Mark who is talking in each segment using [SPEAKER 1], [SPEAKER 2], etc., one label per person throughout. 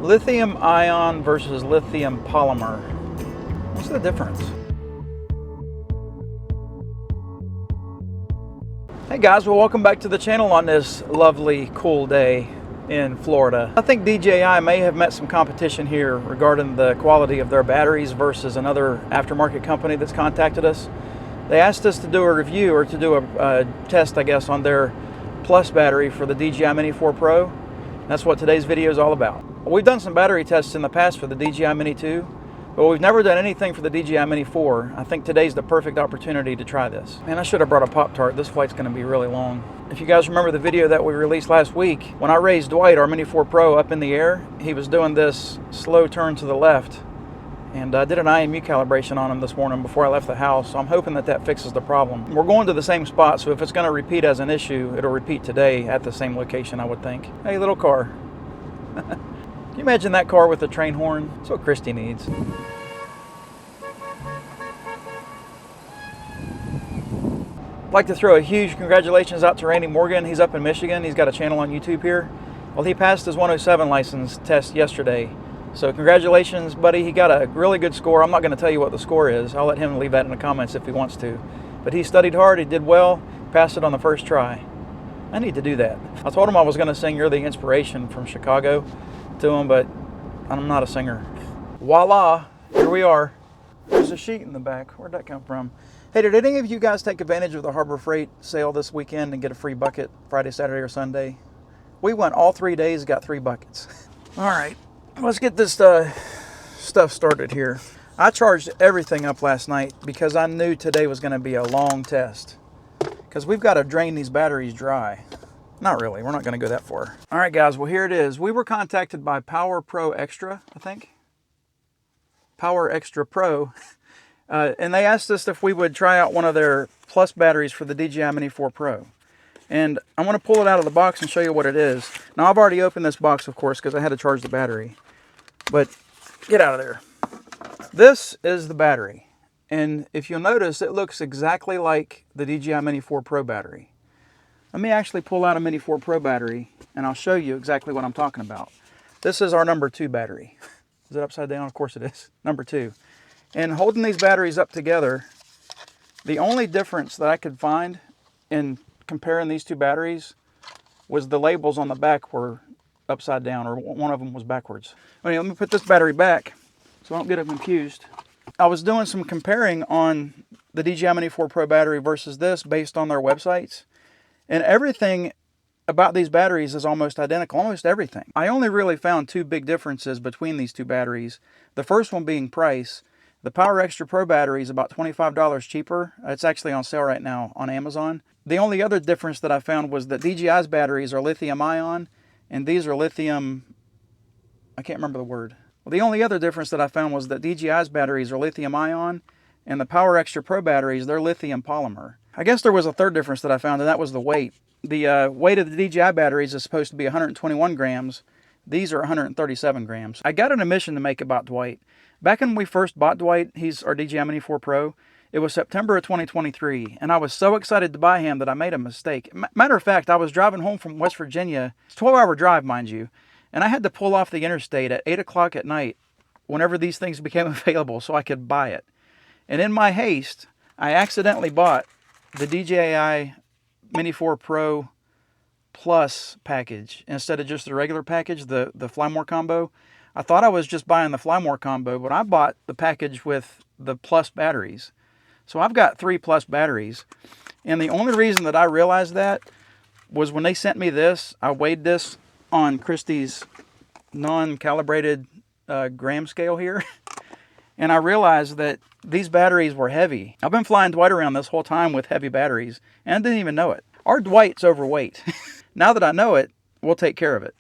[SPEAKER 1] Lithium ion versus lithium polymer. What's the difference? Hey guys, well, welcome back to the channel on this lovely, cool day in Florida. I think DJI may have met some competition here regarding the quality of their batteries versus another aftermarket company that's contacted us. They asked us to do a review, or to do a test, I guess, on their Plus battery for the DJI Mini 4 Pro. That's what today's video is all about. We've done some battery tests in the past for the DJI Mini 2, but we've never done anything for the DJI Mini 4. I think today's the perfect opportunity to try this. Man, I should have brought a Pop-Tart. This flight's gonna be really long. If you guys remember the video that we released last week, when I raised Dwight, our Mini 4 Pro, up in the air, he was doing this slow turn to the left. And I did an IMU calibration on him this morning before I left the house, so I'm hoping that that fixes the problem. We're going to the same spot, so if it's gonna repeat as an issue, it'll repeat today at the same location, I would think. Hey, little car. Can you imagine that car with a train horn? That's what Christy needs. I'd like to throw a huge congratulations out to Randy Morgan. He's up in Michigan. He's got a channel on YouTube here. Well, he passed his 107 license test yesterday. So congratulations, buddy. He got a really good score. I'm not going to tell you what the score is. I'll let him leave that in the comments if he wants to. But he studied hard. He did well. Passed it on the first try. I need to do that. I told him I was going to sing "You're the Inspiration" from Chicago to him, but I'm not a singer. Voila, here we are. There's a sheet in the back. Where'd that come from? Hey, did any of you guys take advantage of the Harbor Freight sale this weekend and get a free bucket Friday, Saturday, or Sunday? We went all 3 days, got 3 buckets. All right, let's get this stuff started here. I charged everything up last night because I knew today was going to be a long test, because we've got to drain these batteries dry. Not really, we're not going to go that far. All right, guys, well, here it is. We were contacted by PowerExtra, I think. PowerExtra Pro. And they asked us if we would try out one of their Plus batteries for the DJI Mini 4 Pro. And I'm going to pull it out of the box and show you what it is. Now, I've already opened this box, of course, because I had to charge the battery. But get out of there. This is the battery. And if you'll notice, it looks exactly like the DJI Mini 4 Pro battery. Let me actually pull out a Mini 4 Pro battery, and I'll show you exactly what I'm talking about. This is our number 2 battery. Is it upside down? Of course it is. Number 2. And holding these batteries up together, the only difference that I could find in comparing these 2 batteries was the labels on the back were upside down, or one of them was backwards. Anyway, let me put this battery back so I don't get it confused. I was doing some comparing on the DJI Mini 4 Pro battery versus this based on their websites. And everything about these batteries is almost identical, almost everything. I only really found 2 big differences between these 2 batteries. The first one being price. The PowerExtra Pro battery is about $25 cheaper. It's actually on sale right now on Amazon. The only other difference that I found was that DJI's batteries are lithium ion, and these are lithium, I can't remember the word. Well, the only other difference that I found was that DJI's batteries are lithium ion, and the PowerExtra Pro batteries, they're lithium polymer. I guess there was a third difference that I found, and that was the weight. The weight of the DJI batteries is supposed to be 121 grams. These are 137 grams. I got an emission to make about Dwight. Back when we first bought Dwight, he's our DJI Mini 4 Pro, it was September of 2023, and I was so excited to buy him that I made a mistake. Matter of fact, I was driving home from West Virginia. It's a 12-hour drive, mind you, and I had to pull off the interstate at 8 o'clock at night whenever these things became available so I could buy it. And in my haste, I accidentally bought the DJI Mini 4 Pro Plus package instead of just the regular package, the Fly More combo. I thought I was just buying the Fly More combo, but I bought the package with the Plus batteries. So I've got 3 Plus batteries. And the only reason that I realized that was when they sent me this, I weighed this on Christie's non-calibrated gram scale here. And I realized that these batteries were heavy. I've been flying Dwight around this whole time with heavy batteries, and I didn't even know it. Our Dwight's overweight. Now that I know it, we'll take care of it.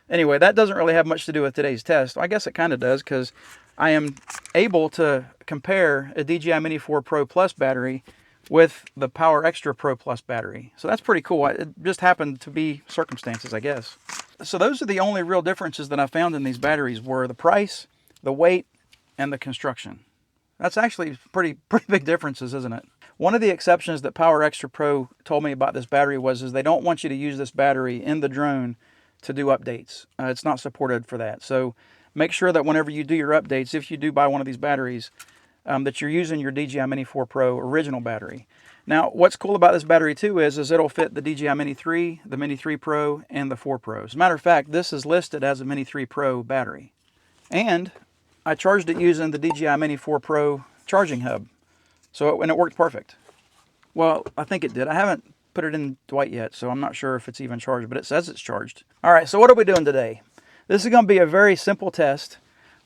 [SPEAKER 1] Anyway, that doesn't really have much to do with today's test. I guess it kind of does, because I am able to compare a DJI Mini 4 Pro Plus battery with the PowerExtra Pro Plus battery. So that's pretty cool. It just happened to be circumstances, I guess. So those are the only real differences that I found in these batteries were the price, the weight, and the construction. That's actually pretty big differences, isn't it? One of the exceptions that PowerExtra Pro told me about this battery was they don't want you to use this battery in the drone to do updates. It's not supported for that. So make sure that whenever you do your updates, if you do buy one of these batteries, that you're using your DJI Mini 4 Pro original battery. Now, what's cool about this battery too is it'll fit the DJI Mini 3, the Mini 3 Pro, and the 4 Pro. As a matter of fact, this is listed as a Mini 3 Pro battery. And I charged it using the DJI Mini 4 Pro charging hub. And it worked perfect. Well, I think it did. I haven't put it in Dwight yet, so I'm not sure if it's even charged, but it says it's charged. All right, so what are we doing today? This is going to be a very simple test.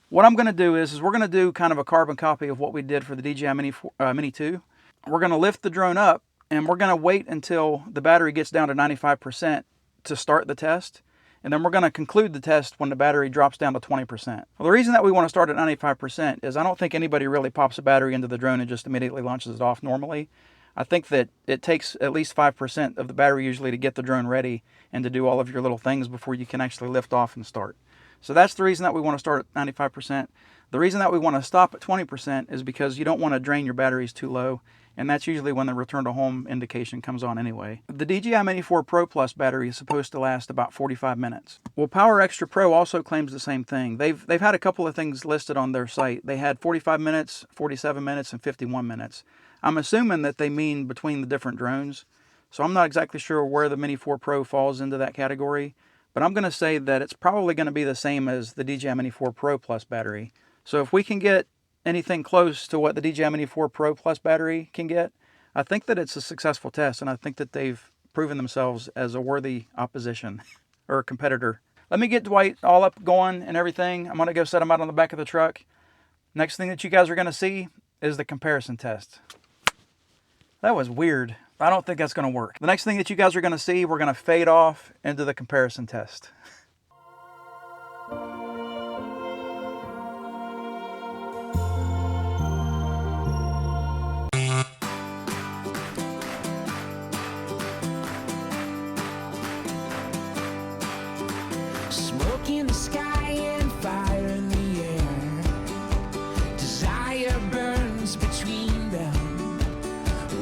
[SPEAKER 1] What I'm going to do is we're going to do kind of a carbon copy of what we did for the DJI Mini 2. We're going to lift the drone up, and we're going to wait until the battery gets down to 95% to start the test. And then we're going to conclude the test when the battery drops down to 20%. Well, the reason that we want to start at 95% is I don't think anybody really pops a battery into the drone and just immediately launches it off normally. I think that it takes at least 5% of the battery usually to get the drone ready and to do all of your little things before you can actually lift off and start. So that's the reason that we want to start at 95%. The reason that we want to stop at 20% is because you don't want to drain your batteries too low, and that's usually when the return to home indication comes on anyway. The DJI Mini 4 Pro Plus battery is supposed to last about 45 minutes. Well, PowerExtra Pro also claims the same thing. They've had a couple of things listed on their site. They had 45 minutes, 47 minutes, and 51 minutes. I'm assuming that they mean between the different drones, so I'm not exactly sure where the Mini 4 Pro falls into that category, but I'm going to say that it's probably going to be the same as the DJI Mini 4 Pro Plus battery. So if we can get anything close to what the DJI Mini 4 Pro Plus battery can get, I think that it's a successful test, and I think that they've proven themselves as a worthy opposition or competitor. Let me get Dwight all up going and everything. I'm going to go set him out on the back of the truck. Next thing that you guys are going to see is the comparison test. That was weird. I don't think that's going to work. The next thing that you guys are going to see, we're going to fade off into the comparison test.
[SPEAKER 2] Smoke in the sky and fire in the air. Desire burns between them.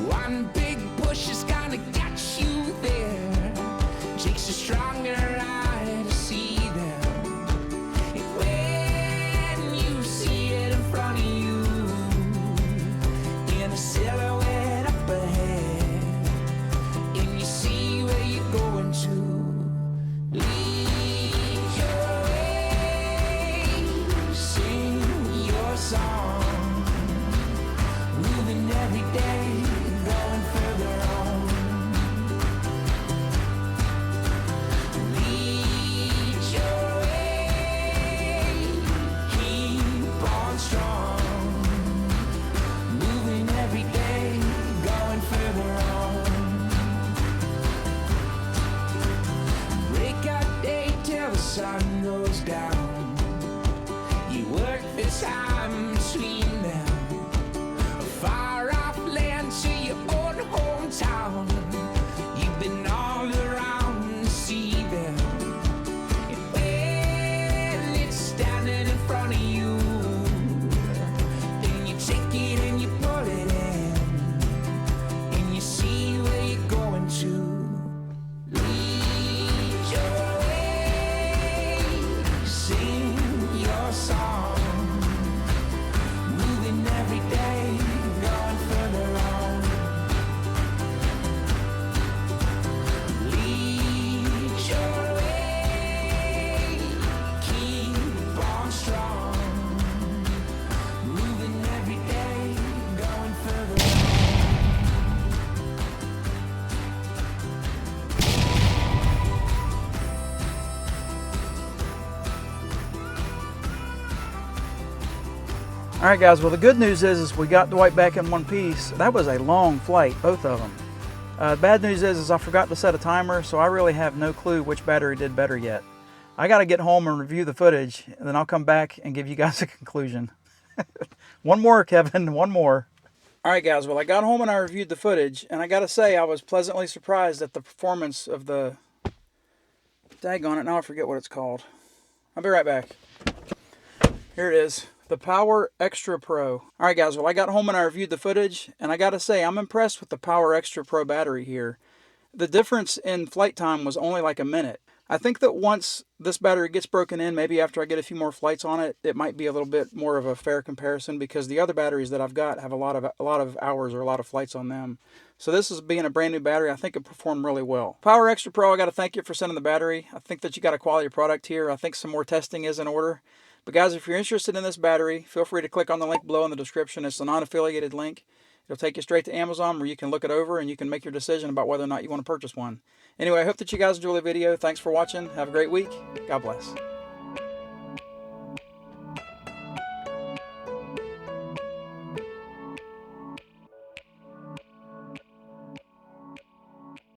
[SPEAKER 2] One big push is gonna get you there. Takes a stronger eye to see them. And when you see it in front of you, in a silhouette up ahead, and you see where you're going to. Song, moving every day, going further on. Lead your way, keep on strong, moving every day, going further on. Break out day till the sun goes down. You work the time between them, a far off land to your own hometown. You've been all around to see them, and when it's standing in front of you, then you take it and you pull it in, and you see where you're going to. Lead your way, sing your song. Every day, going further on. Lead your way, keep on strong. Moving every day, going further on.
[SPEAKER 1] All right, guys. Well, the good news is we got Dwight back in one piece. That was a long flight, both of them. Bad news is I forgot to set a timer, so I really have no clue which battery did better yet. I got to get home and review the footage, and then I'll come back and give you guys a conclusion. One more, Kevin. One more. All right, guys. Well, I got home and I reviewed the footage, and I got to say I was pleasantly surprised at the performance of the... Daggone it, now I forget what it's called. I'll be right back. Here it is. The PowerExtra Pro. All right, guys, well, I got home and I reviewed the footage, and I got to say, I'm impressed with the PowerExtra Pro battery here. The difference in flight time was only like a minute. I think that once this battery gets broken in, maybe after I get a few more flights on it, it might be a little bit more of a fair comparison, because the other batteries that I've got have a lot of hours or a lot of flights on them. So this is being a brand new battery. I think it performed really well. PowerExtra Pro, I got to thank you for sending the battery. I think that you got a quality product here. I think some more testing is in order. But guys, if you're interested in this battery, feel free to click on the link below in the description. It's a non-affiliated link. It'll take you straight to Amazon, where you can look it over and you can make your decision about whether or not you want to purchase one. Anyway, I hope that you guys enjoy the video. Thanks for watching. Have a great week. God bless.